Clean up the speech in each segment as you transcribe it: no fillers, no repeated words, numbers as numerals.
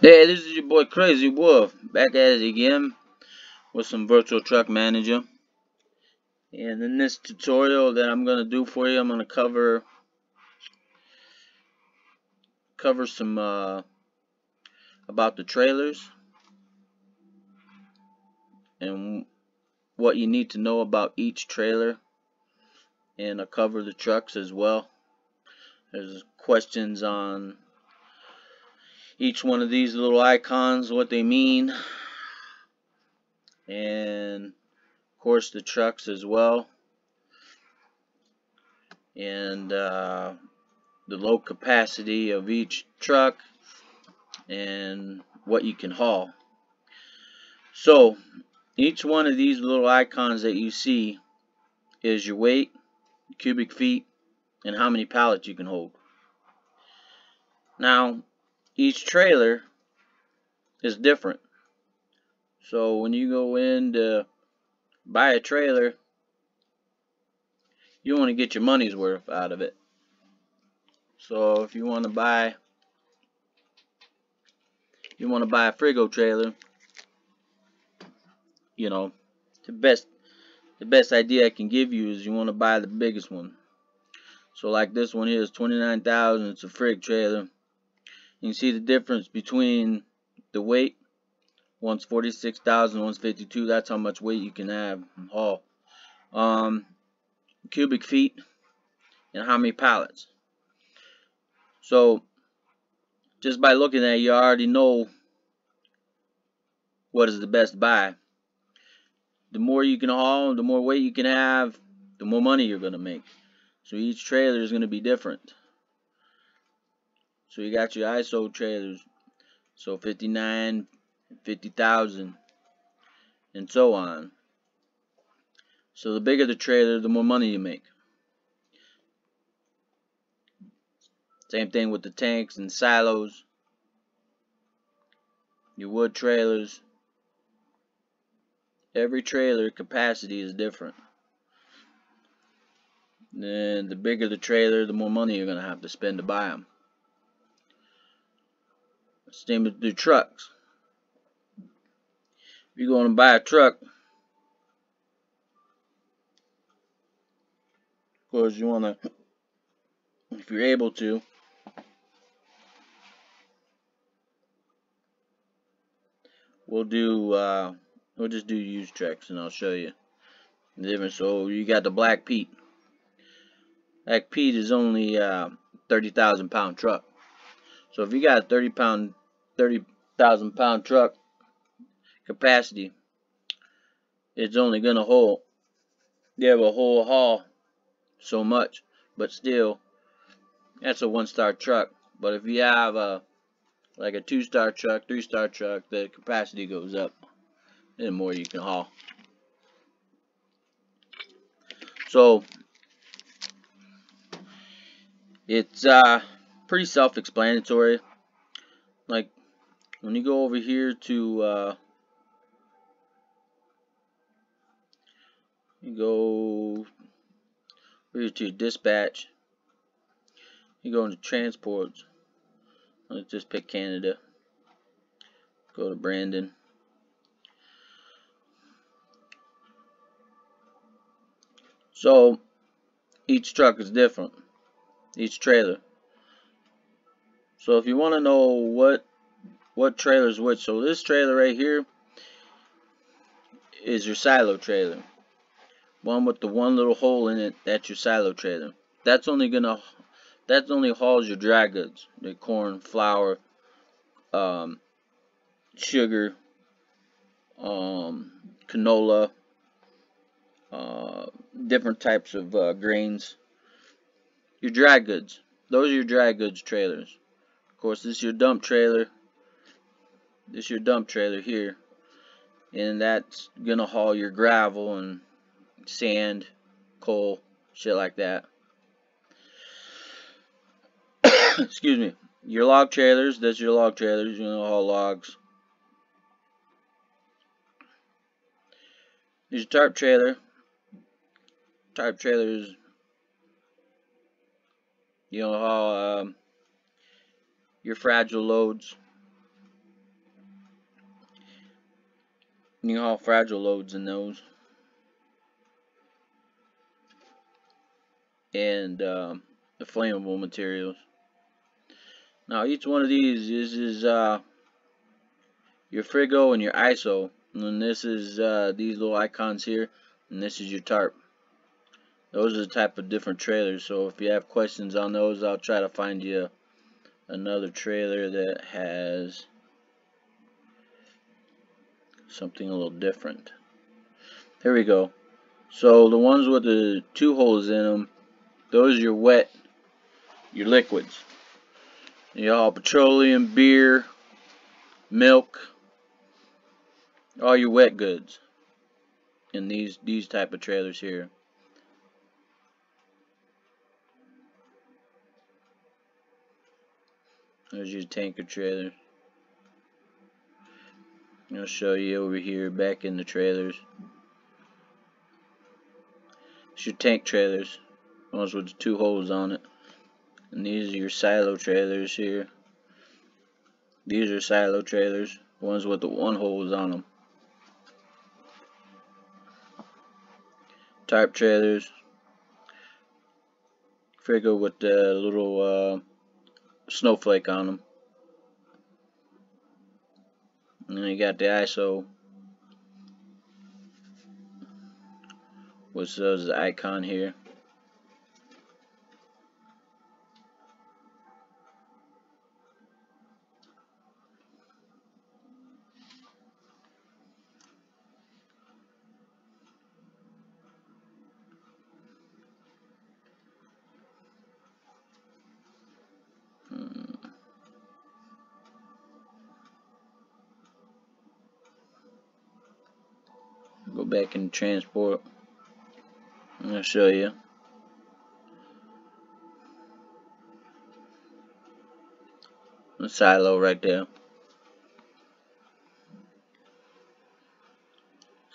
Hey, this is your boy Crazy Wolf, back at it again with some Virtual Truck Manager. And in this tutorial that I'm gonna do for you, I'm gonna cover some about the trailers and what you need to know about each trailer, and I'll cover the trucks as well. There's questions on each one of these little icons, what they mean, and of course the trucks as well, and the load capacity of each truck and what you can haul. So each one of these little icons that you see is your weight, cubic feet, and how many pallets you can hold. Now each trailer is different, so when you go in to buy a trailer, you want to get your money's worth out of it. So if you want to buy a Frigo trailer, you know, the best idea I can give you is you want to buy the biggest one. So like this one here is 29,000. It's a Frig trailer. You can see the difference between the weight. One's 46,000, one's 52. That's how much weight you can have and haul. Cubic feet and how many pallets. So just by looking at it, you already know what is the best buy. The more you can haul, the more weight you can have, the more money you're going to make. So each trailer is going to be different. So you got your ISO trailers, so 59, 50,000, and so on. So the bigger the trailer, the more money you make. Same thing with the tanks and silos, your wood trailers. Every trailer capacity is different. And the bigger the trailer, the more money you're going to have to spend to buy them. Same with the trucks. If you're going to buy a truck, of course you want to, if you're able to, we'll just do used trucks and I'll show you the difference. So you got the Black Pete. Black Pete is only 30,000 pound truck. So if you got a 30,000 pound truck capacity, it's only gonna hold, you have a whole haul so much, but still that's a 1-star truck. But if you have like a 2-star truck, 3-star truck, the capacity goes up and the more you can haul. So it's pretty self-explanatory. Like when you go over here to you go over here to dispatch, you go into transports. Let's just pick Canada. Go to Brandon. So each truck is different, each trailer. So if you want to know what trailer is which, so this trailer right here is your silo trailer. One with the one little hole in it, that's your silo trailer. That only hauls your dry goods, the corn, flour, sugar, canola, different types of grains. Your dry goods. Those are your dry goods trailers. Of course, this is your dump trailer. This is your dump trailer here, and that's gonna haul your gravel and sand, coal, shit like that. Excuse me. Your log trailers, that's your log trailers, you're gonna haul logs. There's your tarp trailer. Tarp trailers, you know, haul your fragile loads. You can haul fragile loads in those. And the flammable materials. Now each one of these is your Frigo and your ISO, and this is these little icons here, and this is your tarp. Those are the type of different trailers. So if you have questions on those, I'll try to find you another trailer that has something a little different. Here we go. So the ones with the 2 holes in them, those are your wet, your liquids. You haul petroleum, beer, milk, all your wet goods in these type of trailers here. There's your tanker trailer. I'll show you over here back in the trailers. It's your tank trailers, ones with the 2 holes on it. And these are your silo trailers here. These are silo trailers, ones with the 1 holes on them. Tarp trailers. Frigo with the little snowflake on them. And then you got the ISO, which is the icon here. Go back in transport. I'm gonna show you. The silo right there.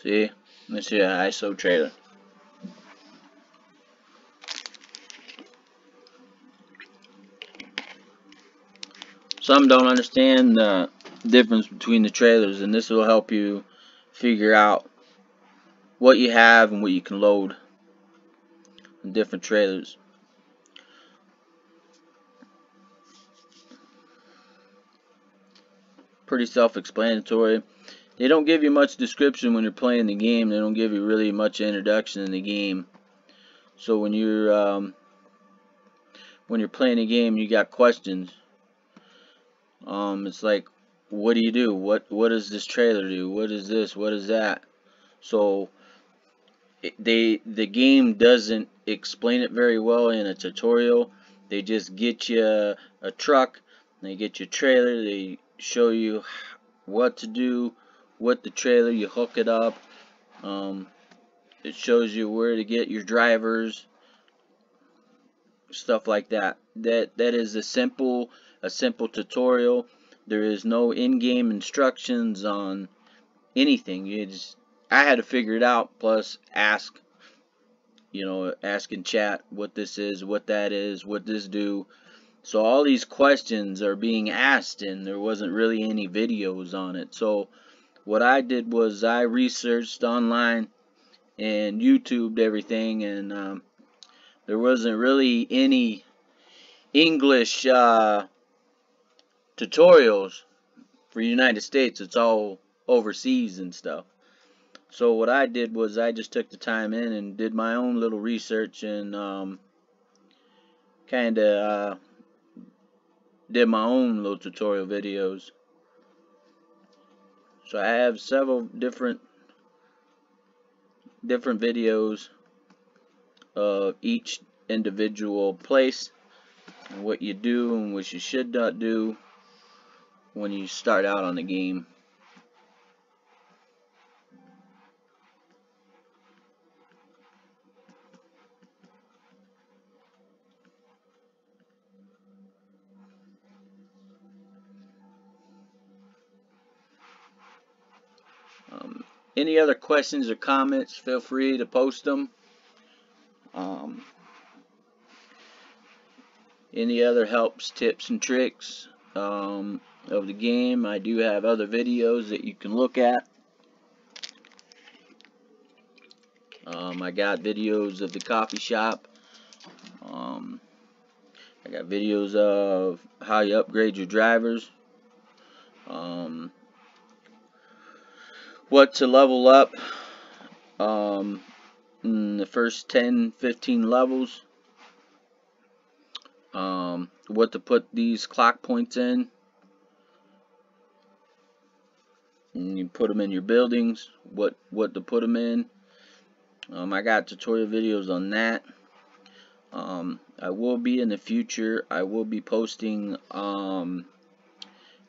See? This is your ISO trailer. Some don't understand the difference between the trailers, and this will help you figure out what you have and what you can load in different trailers. Pretty self-explanatory. They don't give you much description when you're playing the game. They don't give you really much introduction in the game. So when you're playing the game, you got questions. It's like, what do you do? What does this trailer do? What is this? What is that? So the game doesn't explain it very well in a tutorial. They just get you a truck, they get you a trailer, they show you what to do with the trailer, you hook it up, it shows you where to get your drivers, stuff like that. That is a simple tutorial. There is no in-game instructions on anything. I had to figure it out, plus ask in chat what this is, what that is, what this do. So all these questions are being asked, and there wasn't really any videos on it. So what I did was I researched online and YouTubed everything, and there wasn't really any English tutorials for United States. It's all overseas and stuff. So what I did was I just took the time in and did my own little research, and kind of did my own little tutorial videos. So I have several different videos of each individual place, and what you do and what you should not do when you start out on the game. Any other questions or comments, feel free to post them. Any other helps, tips, and tricks of the game, I do have other videos that you can look at. I got videos of the coffee shop. I got videos of how you upgrade your drivers. What to level up in the first 10-15 levels. What to put these clock points in. And you put them in your buildings. What to put them in. I got tutorial videos on that. I will be in the future. I will be posting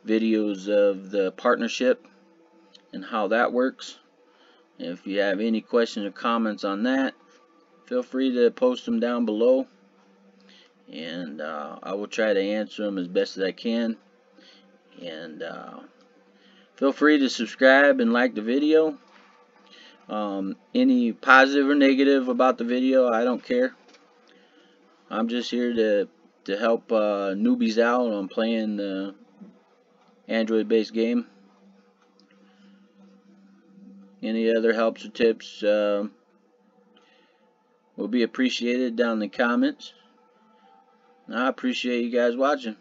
videos of the partnership and how that works. If you have any questions or comments on that, feel free to post them down below, and I will try to answer them as best as I can. And feel free to subscribe and like the video. Any positive or negative about the video, I don't care. I'm just here to help newbies out on playing the Android-based game. Any other helps or tips will be appreciated down in the comments. I appreciate you guys watching.